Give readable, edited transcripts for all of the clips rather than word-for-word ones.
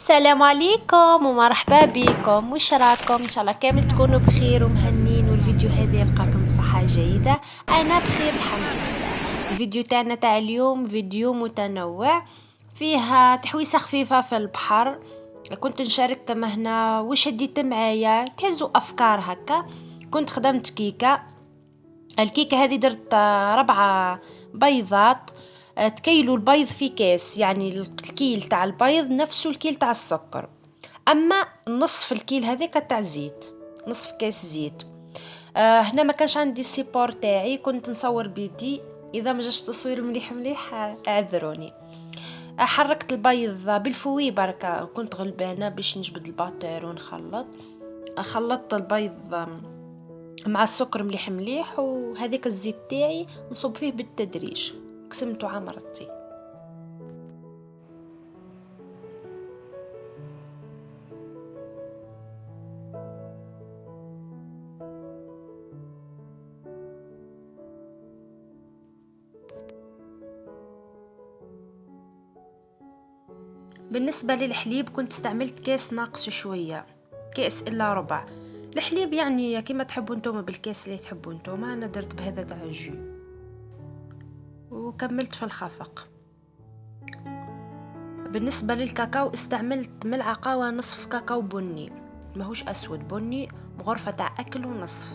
السلام عليكم ومرحبا بكم. وش راكم؟ ان شاء الله كامل تكونوا بخير ومهنين، والفيديو هذا يلقاكم بصحة جيدة. انا بخير الحمد لله. الفيديو تاعنا تاع اليوم فيديو متنوع، فيها تحويسة خفيفة في البحر. كنت نشارككم هنا وش هديت معايا كازو افكار هكا. كنت خدمت كيكة. الكيكة هذه درت 4 بيضات. تكيلوا البيض في كاس، يعني الكيل تاع البيض نفسه الكيل تاع السكر، اما نصف الكيل هذاك تاع زيت، نصف كاس زيت. هنا ما كانش عندي السيبور تاعي، كنت نصور بيدي. اذا ما جاش تصوير مليح مليح اعذروني. حركت البيض بالفوي بركة، كنت غلبانة باش نجبد الباتر ونخلط. خلطت البيض مع السكر مليح مليح، وهذيك الزيت تاعي نصب فيه بالتدريج، قسمته عمرتي. بالنسبة للحليب كنت استعملت كاس ناقص شوية، كاس إلا ربع. الحليب يعني كما تحبوا نتوما، بالكاس اللي تحبوا نتوما. أنا درت بهذا تاع الجو، وكملت في الخفق. بالنسبة للكاكاو استعملت ملعقة ونصف كاكاو بني، ماهوش أسود، بني، غرفة تاع أكل ونصف.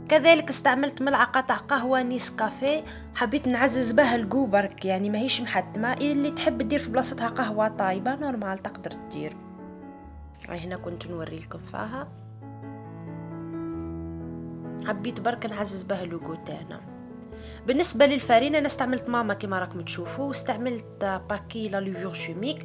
كذلك استعملت ملعقة تاع قهوة نيسكافيه، حبيت نعزز بها الجو برك، يعني ماهيش محتمة. اللي تحب تدير في بلاصتها قهوة طايبة نورمال تقدر تدير. هنا كنت نوري لكم فيها، حبيت برك نعزز بها اللوغو تاعنا. بالنسبة للفارينة انا استعملت ماما كما راكم تشوفوا، واستعملت باكي لا لوفور شيميك.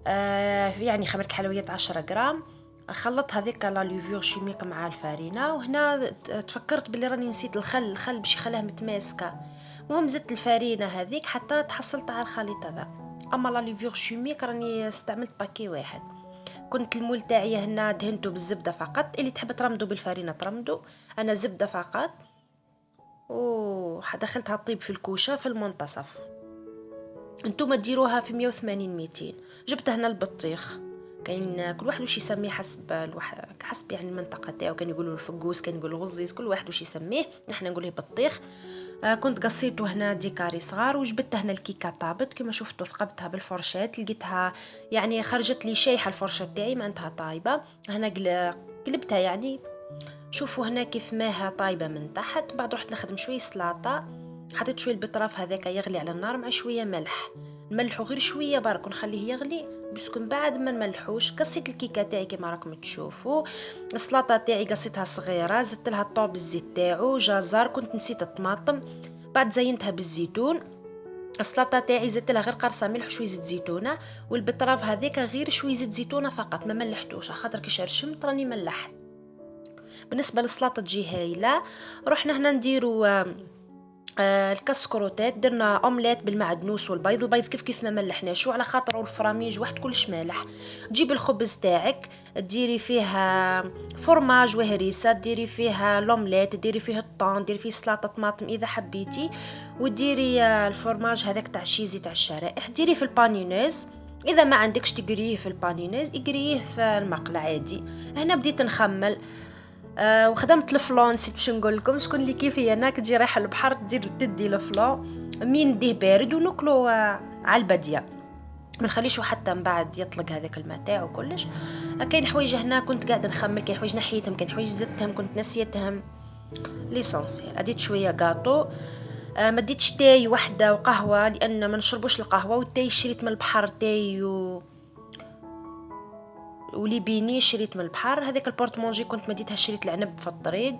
يعني خمرة الحلويات 10 غرام. خلطت هذيك لا لوفور شيميك مع الفارينة، وهنا تفكرت باللي راني نسيت الخل باش يخليها متماسكة. المهم زدت الفارينة هذيك حتى تحصلت على الخليط هذا. اما لا لوفور شيميك راني استعملت باكي واحد. كنت المول تاعي هنا دهنته بالزبدة فقط، اللي تحب ترمدو بالفارينة ترمدو، انا زبدة فقط. دخلتها تطيب في الكوشة في المنتصف. انتوما ديروها في 180 200. جبت هنا البطيخ، كاين كل واحد وش يسميه حسب يعني المنطقه تاعو. كان يقولوا الفقوس، كان يقولوا الغزيز، كل واحد وش يسميه، نحن نقوله بطيخ. كنت قصيته هنا ديكاري صغار، وجبت هنا الكيكه طابت كما شفتوا. ثقبتها بالفرشات، لقيتها يعني خرجت لي شايحه الفرشه تاعي، ما انتها طايبه. هنا قلبتها يعني. شوفوا هنا كيف ماها طايبه من تحت. بعد رحت نخدم شويه سلطه، حطيت شويه البطراف هذاك يغلي على النار مع شويه ملح. نملحو غير شويه برك ونخليه يغلي، بسكن بعد ما نملحوش. قصيت الكيكه تاعي كما راكم تشوفوا. السلطه تاعي قصيتها صغيره، زدت لها الطوب بالزيت تاعو، جزر، كنت نسيت الطماطم. بعد زينتها بالزيتون. السلطه تاعي زدت لها غير قرصه ملح وشويه زيت زيتونه، والبطراف هذيك غير شويه زيت زيتونه فقط، ما ملحتوش خاطر كي شرشمت راني ملحت. بالنسبه للسلطه تجي هايله. رحنا هنا نديرو الكسكروتات. درنا اومليت بالمعدنوس والبيض. البيض كيف ما ملحناش، وعلى خاطر الفراميج واحد كلش مالح. تجيب الخبز تاعك، ديري فيها فرماج وهريسه، ديري فيها لومليت، ديري فيه الطون، ديري فيه سلطه طماطم اذا حبيتي، وديري الفرماج هذاك تاع الشيزي تاع الشرائح، ديري في البانينيز. اذا ما عندكش تقريه في البانينيز اقريه في المقله عادي. هنا بديت نخمل. وخدمت الفلون. نسيت باش نقول لكم شكون اللي كيفي انا، كتجي رايحه البحر تدي الفلون مين ديه بارد وناكلو على الباديه، ما نخليشو حتى من بعد يطلق هذاك الماء تاعو كلش. كاين حوايج هنا كنت قاعده نخمل، كاين حوايج نحيتهم، كاين حوايج زدتهم، كنت نسيتهم. ليسونسيال اديت شويه غاطو. ما ديتش تاي وحده وقهوه لان ما نشربوش القهوه، والتاي شريت من البحر تاي وليبيني شريت من البحر. هذاك البورتمونجي كنت مديتها، شريت العنب في الطريق.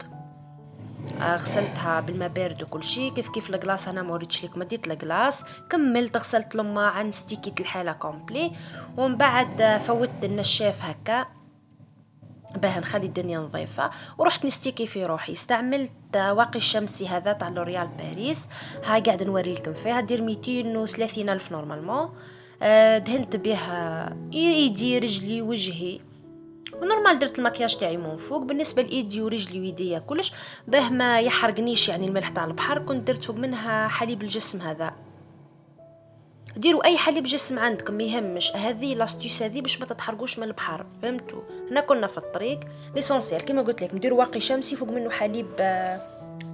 غسلتها بالماء بارد وكل شيء. كيف الكلاص انا ما وريتش لكم، مديت الكلاص كملت غسلت لماعن ستيكيت الحاله كومبلي. ومن بعد فوتت النشاف هكا باه نخلي الدنيا نظيفه، ورحت نستيكي في روحي. استعملت واقي الشمسي هذا تاع لوريال باريس. هاي قاعد نوري لكم فيها، دير 230 الف نورمالمون. دهنت بها ايدي رجلي وجهي، ونورمال درت المكياج تاعي من فوق. بالنسبه لايدي ورجلي ويديا كلش باه ما يحرقنيش يعني الملح تاع البحر، كنت درت فوق منها حليب الجسم هذا. ديروا اي حليب جسم عندكم ما يهمش. هذه لاستيس هذه باش ما تتحرقوش من البحر، فهمتوا؟ هنا كنا في الطريق ليسونسيال كما قلت لك، نديروا واقي شمسي فوق منه حليب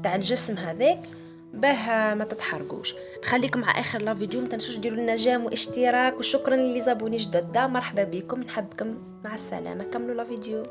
تاع الجسم هذاك باه ما تتحرقوش. نخليكم مع اخر لا فيديو، ما تنسوش ديروا لنا جيم واشتراك، وشكرا للي زابوني جدد، مرحبا بكم، نحبكم، مع السلامه، كملوا لا فيديو.